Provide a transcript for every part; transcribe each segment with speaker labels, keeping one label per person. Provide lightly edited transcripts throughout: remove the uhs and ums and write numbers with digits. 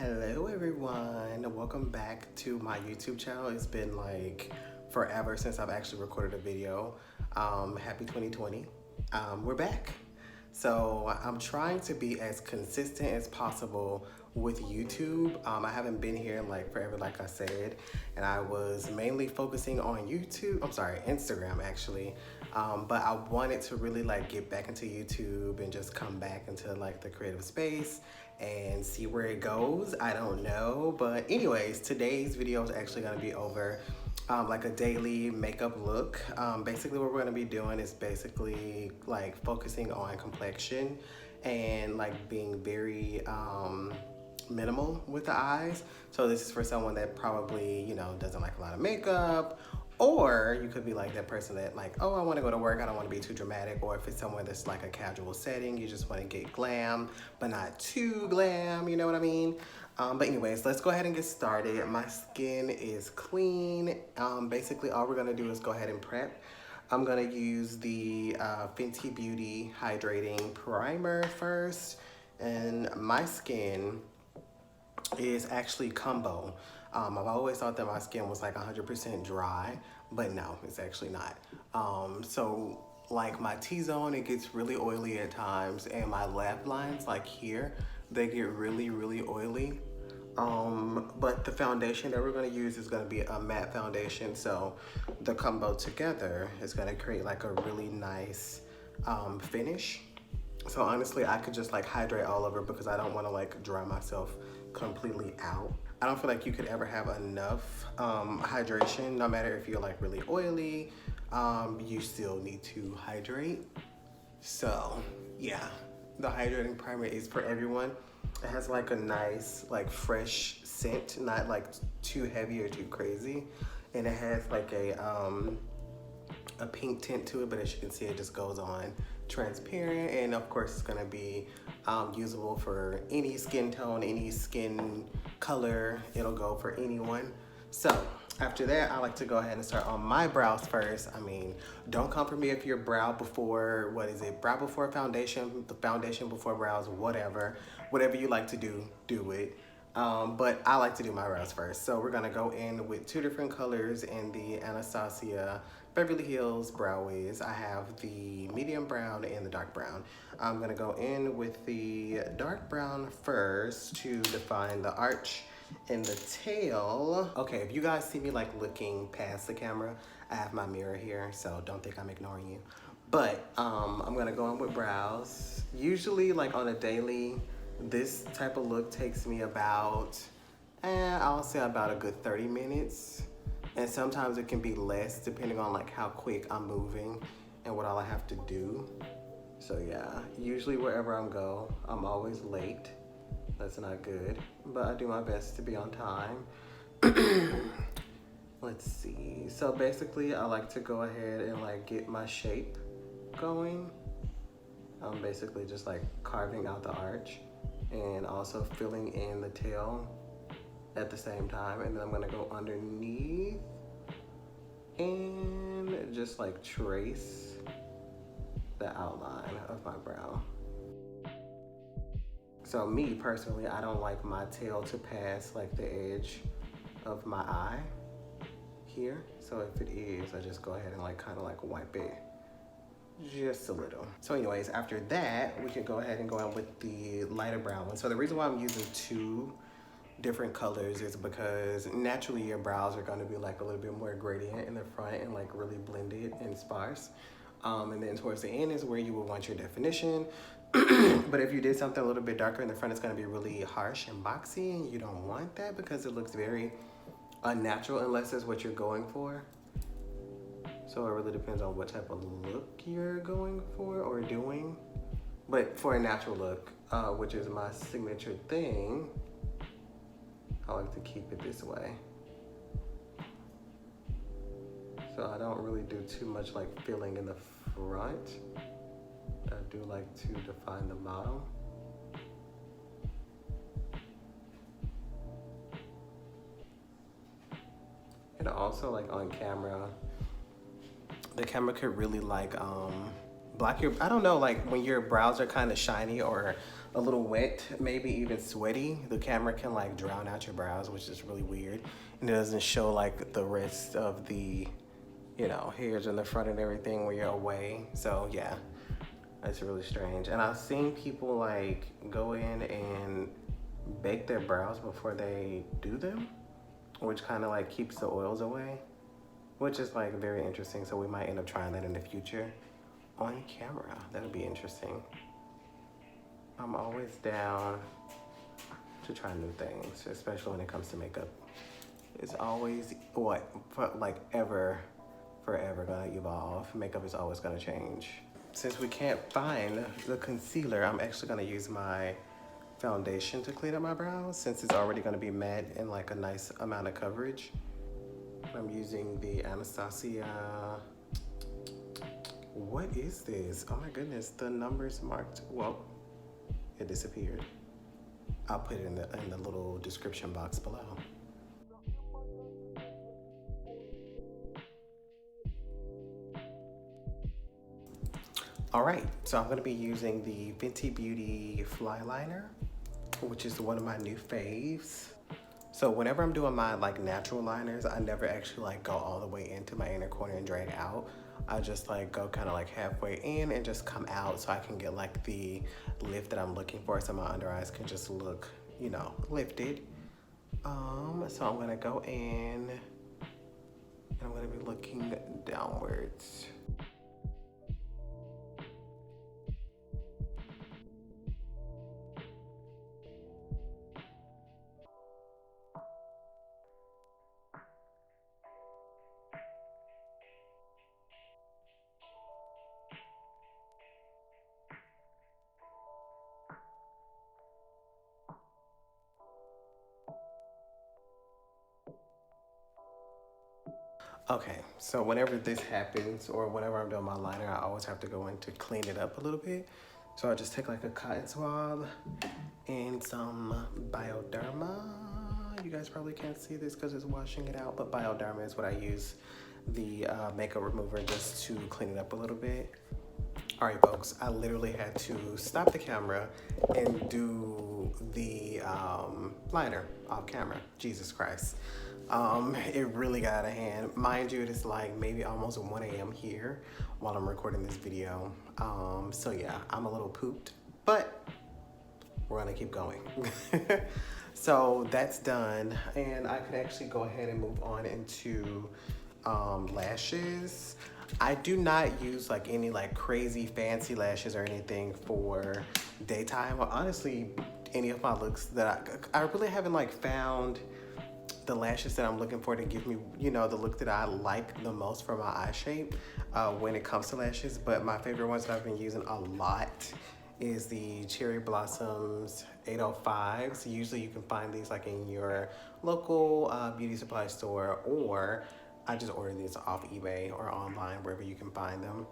Speaker 1: Hello everyone, welcome back to my YouTube channel. It's been like forever since I've actually recorded a video. Happy 2020. We're back. So I'm trying to be as consistent as possible with YouTube. I haven't been here like forever, like I said, and I was mainly focusing on Instagram actually. But I wanted to really like get back into YouTube and just come back into like the creative space and see where it goes. I don't know, but anyways, today's video is actually gonna be over like a daily makeup look. Basically what we're gonna be doing is basically like focusing on complexion and like being very minimal with the eyes. So this is for someone that probably, you know, doesn't like a lot of makeup, or you could be like that person that like, oh, I want to go to work, I don't want to be too dramatic. Or if it's somewhere that's like a casual setting, you just want to get glam, but not too glam, you know what I mean? But anyways, let's go ahead and get started. My skin is clean. Basically all we're gonna do is go ahead and prep. I'm gonna use the Fenty Beauty Hydrating Primer first. And my skin is actually combo. I've always thought that my skin was like 100% dry, but no, it's actually not. So like my T-zone, it gets really oily at times, and my laugh lines like here, they get really oily. But the foundation that we're gonna use is gonna be a matte foundation, so the combo together is gonna create like a really nice finish. So honestly, I could just like hydrate all over because I don't wanna like dry myself completely out. I don't feel like you could ever have enough hydration, no matter if you're like really oily, you still need to hydrate. So yeah, the hydrating primer is for everyone. It has like a nice like fresh scent, not like too heavy or too crazy. And it has like a pink tint to it, but as you can see, it just goes on transparent, and of course it's gonna be usable for any skin tone, any skin color. It'll go for anyone. So after that, I like to go ahead and start on my brows first. I mean, don't come for me if you're brow before, brow before foundation, the foundation before brows, whatever you like to do, do it. But I like to do my brows first. So we're gonna go in with two different colors in the Anastasia Beverly Hills Brow Wiz. I have the medium brown and the dark brown. I'm gonna go in with the dark brown first to define the arch and the tail. Okay, if you guys see me like looking past the camera, I have my mirror here, so don't think I'm ignoring you. But I'm gonna go in with brows. Usually like on a daily, this type of look takes me about, I'll say about a good 30 minutes. And sometimes it can be less depending on like how quick I'm moving and what all I have to do. So yeah, usually wherever I go, I'm always late. That's not good, but I do my best to be on time. Let's see. So basically I like to go ahead and like get my shape going. I'm basically just like carving out the arch and also filling in the tail at the same time. And then I'm gonna go underneath and just like trace the outline of my brow. So me personally, I don't like my tail to pass like the edge of my eye here. So if it is, I just go ahead and like kind of like wipe it just a little. So anyways, after that, we can go ahead and go out with the lighter brown one. So the reason why I'm using two different colors is because naturally your brows are gonna be like a little bit more gradient in the front and like really blended and sparse. And then towards the end is where you will want your definition. But if you did something a little bit darker in the front, it's gonna be really harsh and boxy, and you don't want that because it looks very unnatural unless it's what you're going for. So it really depends on what type of look you're going for or doing. But for a natural look, which is my signature thing, I like to keep it this way. So I don't really do too much like filling in the front. I do like to define the bottom. And also like on camera, the camera could really like block your, I don't know, like when your brows are kind of shiny or a little wet, maybe even sweaty, the camera can like drown out your brows, which is really weird. And it doesn't show like the rest of the, you know, hairs in the front and everything when you're away. So yeah, it's really strange. And I've seen people like go in and bake their brows before they do them, which kind of like keeps the oils away, which is like very interesting. So we might end up trying that in the future on camera. That'll be interesting. I'm always down to try new things, especially when it comes to makeup. It's always forever gonna evolve. Makeup is always gonna change. Since we can't find the concealer, I'm actually gonna use my foundation to clean up my brows since it's already gonna be matte and like a nice amount of coverage. I'm using the Anastasia. What is this? Oh my goodness, the numbers marked, well, it disappeared. I'll put it in the little description box below. All right, so I'm gonna be using the Fenty Beauty Fly Liner, which is one of my new faves. So whenever I'm doing my like natural liners, I never actually like go all the way into my inner corner and drag out. I just like go kind of like halfway in and just come out so I can get like the lift that I'm looking for, so my under eyes can just look, you know, lifted. So I'm gonna go in and I'm gonna be looking downwards. Okay, so whenever this happens or whenever I'm doing my liner, I always have to go in to clean it up a little bit. So I just take like a cotton swab and some Bioderma. You guys probably can't see this because it's washing it out, but Bioderma is what I use, the makeup remover, just to clean it up a little bit. All right, folks, I literally had to stop the camera and do the liner off camera. Jesus Christ. It really got out of hand. Mind you, it is like maybe almost 1 a.m. here while I'm recording this video. So yeah, I'm a little pooped, but we're gonna keep going. So that's done, and I could actually go ahead and move on into lashes. I do not use like any like crazy fancy lashes or anything for daytime, or honestly any of my looks that I really haven't like found the lashes that I'm looking for to give me, you know, the look that I like the most for my eye shape when it comes to lashes. But my favorite ones that I've been using a lot is the Cherry Blossoms 805s. Usually you can find these like in your local beauty supply store, or I just order these off eBay or online, wherever you can find them.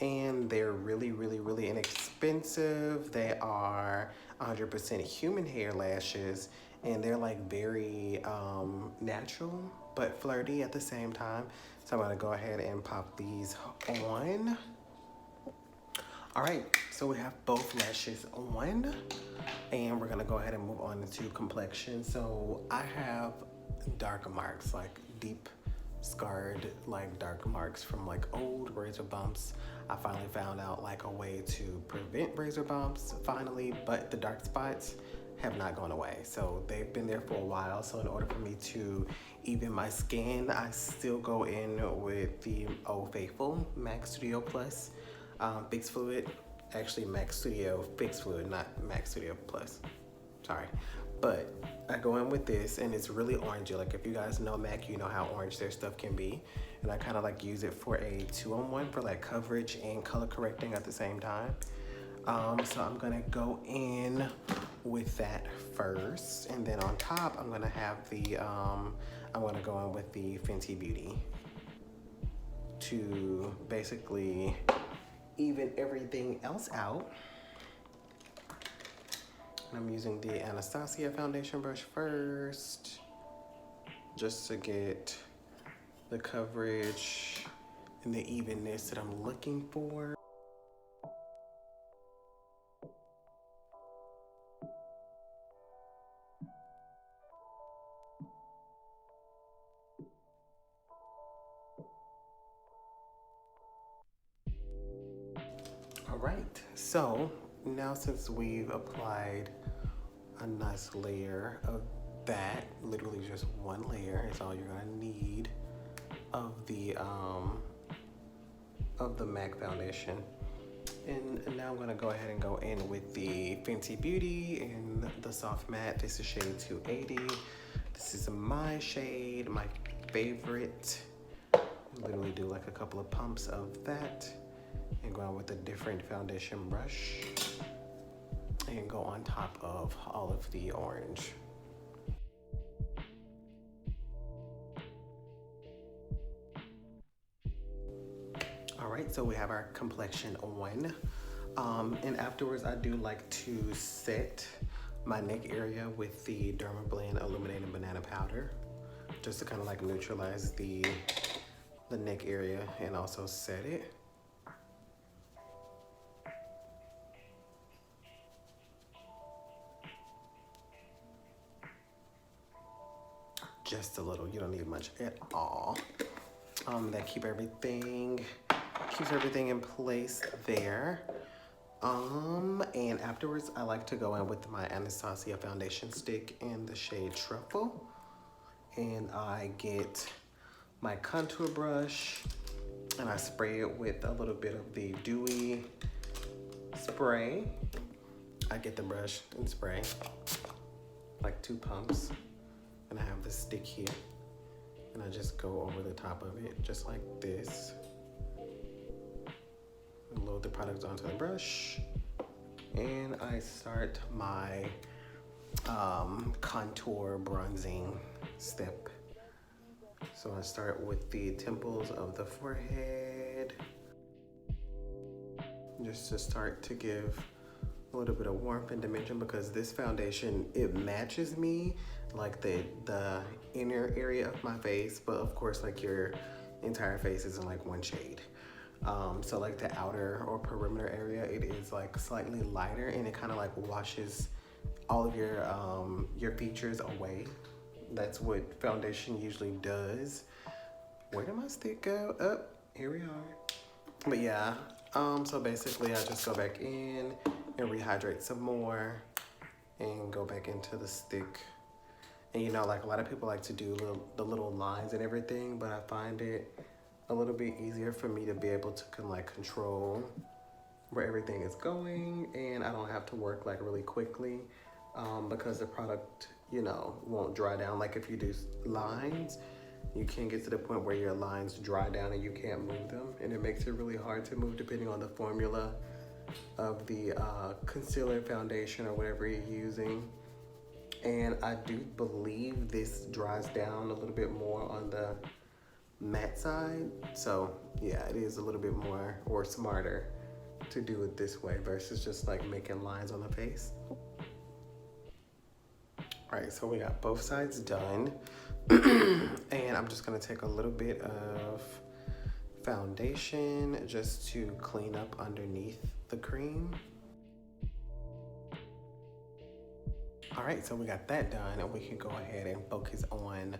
Speaker 1: And they're really, really, really inexpensive. They are 100% human hair lashes, and they're like very natural but flirty at the same time. So I'm gonna go ahead and pop these on. All right, so we have both lashes on, and we're gonna go ahead and move on into complexion. So I have dark marks, like deep scarred like dark marks from like old razor bumps. I finally found out like a way to prevent razor bumps finally, but the dark spots have not gone away. So they've been there for a while. So in order for me to even my skin, I still go in with the Old Faithful Max Studio Plus Fix Fluid. Actually Max Studio Fix Fluid, not Max Studio Plus. Sorry. But I go in with this, and it's really orangey. Like if you guys know MAC, you know how orange their stuff can be. And I kind of like use it for a 2-in-1 for like coverage and color correcting at the same time. So I'm gonna go in with that first, and then on top I'm gonna have the I'm gonna go in with the Fenty Beauty to basically even everything else out. I'm using the Anastasia foundation brush first, just to get the coverage and the evenness that I'm looking for. So now since we've applied a nice layer of that, literally just one layer is all you're gonna need of the MAC foundation. And now I'm gonna go ahead and go in with the Fenty Beauty and the soft matte. This is shade 280. This is my shade, my favorite. Literally do like a couple of pumps of that and go on with a different foundation brush and go on top of all of the orange. All right, so we have our complexion on. And afterwards, I do like to set my neck area with the Dermablend Illuminating Banana Powder, just to kind of like neutralize the neck area and also set it. Just a little, you don't need much at all. That keeps everything in place there. And afterwards I like to go in with my Anastasia foundation stick in the shade Truffle. And I get my contour brush and I spray it with a little bit of the dewy spray. I get the brush and spray like 2 pumps. And I have the stick here. And I just go over the top of it, just like this. Load the product onto the brush. And I start my contour bronzing step. So I start with the temples of the forehead. Just to start to give a little bit of warmth and dimension, because this foundation, it matches me like the inner area of my face, but of course like your entire face isn't like one shade. So like the outer or perimeter area, it is like slightly lighter and it kind of like washes all of your features away. That's what foundation usually does. Where did my stick go? Oh, here we are. But yeah, so basically I just go back in and rehydrate some more and go back into the stick. And you know, like a lot of people like to do the little lines and everything, but I find it a little bit easier for me to be able to control where everything is going, and I don't have to work like really quickly because the product, you know, won't dry down. Like if you do lines, you can get to the point where your lines dry down and you can't move them, and it makes it really hard to move depending on the formula of the concealer, foundation, or whatever you're using. And I do believe this dries down a little bit more on the matte side. So yeah, it is a little bit more or smarter to do it this way versus just like making lines on the face. All right, so we got both sides done. And I'm just gonna take a little bit of foundation just to clean up underneath the cream. All right, so we got that done, and we can go ahead and focus on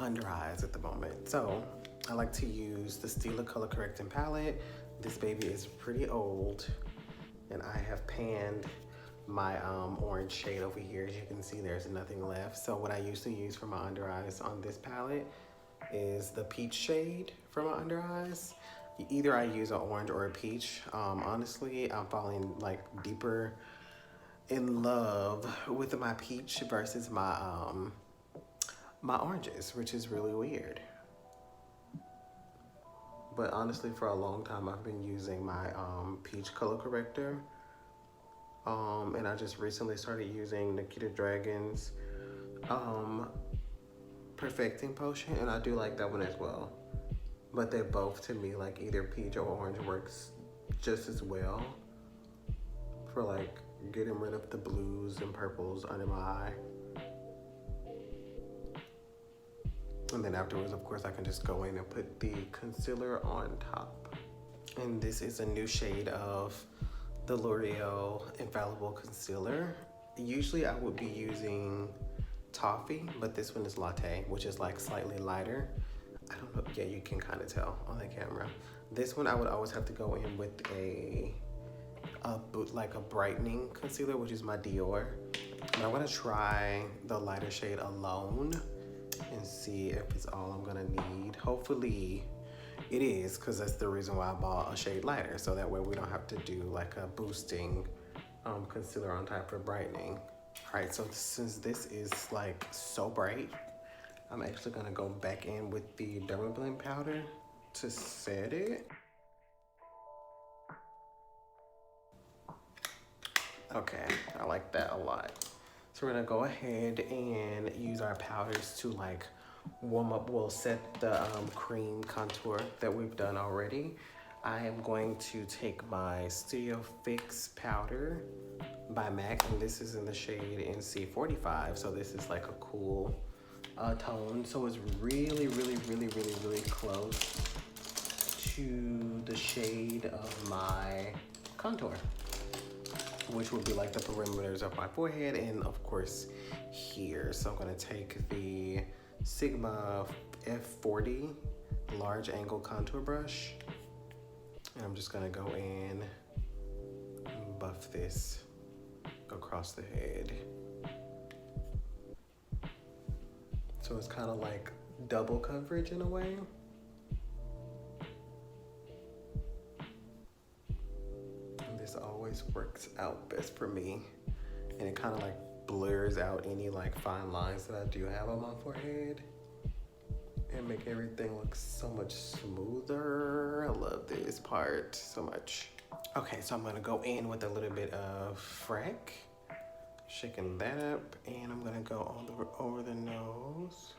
Speaker 1: under eyes at the moment. So I like to use the Stila Color Correcting Palette. This baby is pretty old, and I have panned my orange shade over here. As you can see, there's nothing left. So what I used to use for my under eyes on this palette is the peach shade for my under eyes. Either I use an orange or a peach. Honestly, I'm falling like deeper in love with my peach versus my my oranges, which is really weird. But honestly, for a long time, I've been using my peach color corrector. And I just recently started using Nikita Dragon's Perfecting Potion, and I do like that one as well. But they both, to me, like either peach or orange works just as well for like getting rid of the blues and purples under my eye. And then afterwards, of course, I can just go in and put the concealer on top. And this is a new shade of the L'Oreal Infallible Concealer. Usually I would be using Toffee, but this one is Latte, which is like slightly lighter. I don't know, yeah, you can kind of tell on the camera. This one I would always have to go in with a like a brightening concealer, which is my Dior. But I'm gonna try the lighter shade alone and see if it's all I'm gonna need. Hopefully it is, because that's the reason why I bought a shade lighter, so that way we don't have to do like a boosting concealer on top for brightening. All right, so since this is like so bright, I'm actually gonna go back in with the Dermablend powder to set it. Okay, I like that a lot. So we're gonna go ahead and use our powders to like warm up. We'll set the cream contour that we've done already. I am going to take my Studio Fix powder by MAC, and this is in the shade NC45. So this is like a cool tone. So it's really, really, really, really, really close to the shade of my contour, which would be like the perimeters of my forehead and of course here. So I'm gonna take the Sigma F40 large angle contour brush, and I'm just gonna go in and buff this across the head. So it's kind of like double coverage in a way. And this always works out best for me. And it kind of like blurs out any like fine lines that I do have on my forehead and make everything look so much smoother. I love this part so much. Okay, so I'm gonna go in with a little bit of Freck, shaking that up, and I'm gonna go all the way over the nose,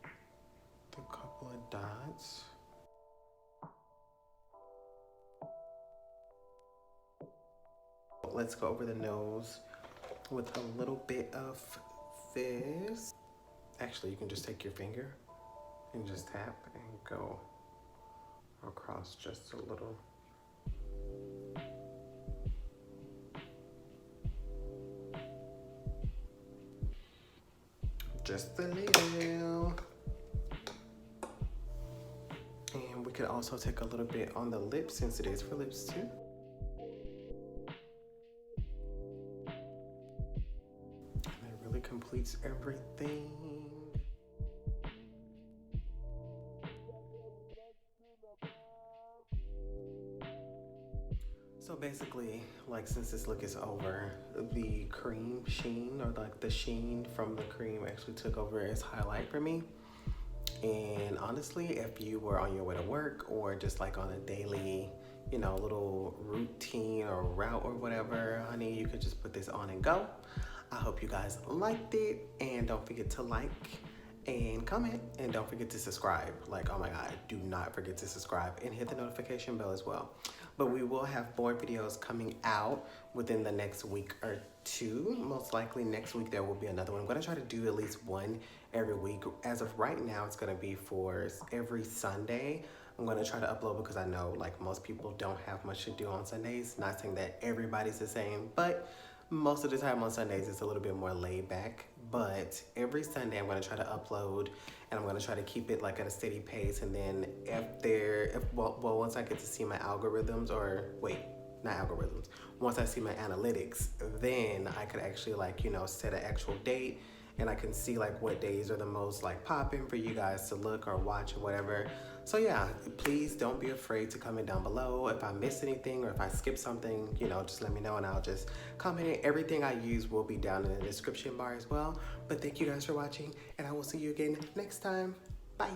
Speaker 1: a couple of dots. Let's go over the nose with a little bit of this. Actually, you can just take your finger and just tap and go across just a little. Just a little. And we could also take a little bit on the lips, since it is for lips too. And it really completes everything. So basically, like, since this look is over, the cream sheen, or like the sheen from the cream, actually took over as highlight for me. And honestly, if you were on your way to work or just like on a daily, you know, little routine or route or whatever, honey, you could just put this on and go. I hope you guys liked it, and don't forget to like and comment, and don't forget to subscribe. Like, oh my God, do not forget to subscribe and hit the notification bell as well. But we will have more videos coming out within the next week or two. Most likely next week there will be another one. I'm gonna try to do at least one every week. As of right now, it's gonna be for every Sunday. I'm gonna try to upload, because I know like most people don't have much to do on Sundays. Not saying that everybody's the same, but most of the time on Sundays it's a little bit more laid back. But every Sunday I'm gonna try to upload, and I'm gonna try to keep it like at a steady pace. And then once I get to see my algorithms, or wait, not algorithms, once I see my analytics, then I could actually, like, you know, set an actual date, and I can see like what days are the most like popping for you guys to look or watch or whatever. So yeah, please don't be afraid to comment down below. If I missed anything or if I skipped something, you know, just let me know and I'll just comment it. Everything I use will be down in the description bar as well. But thank you guys for watching, and I will see you again next time. Bye.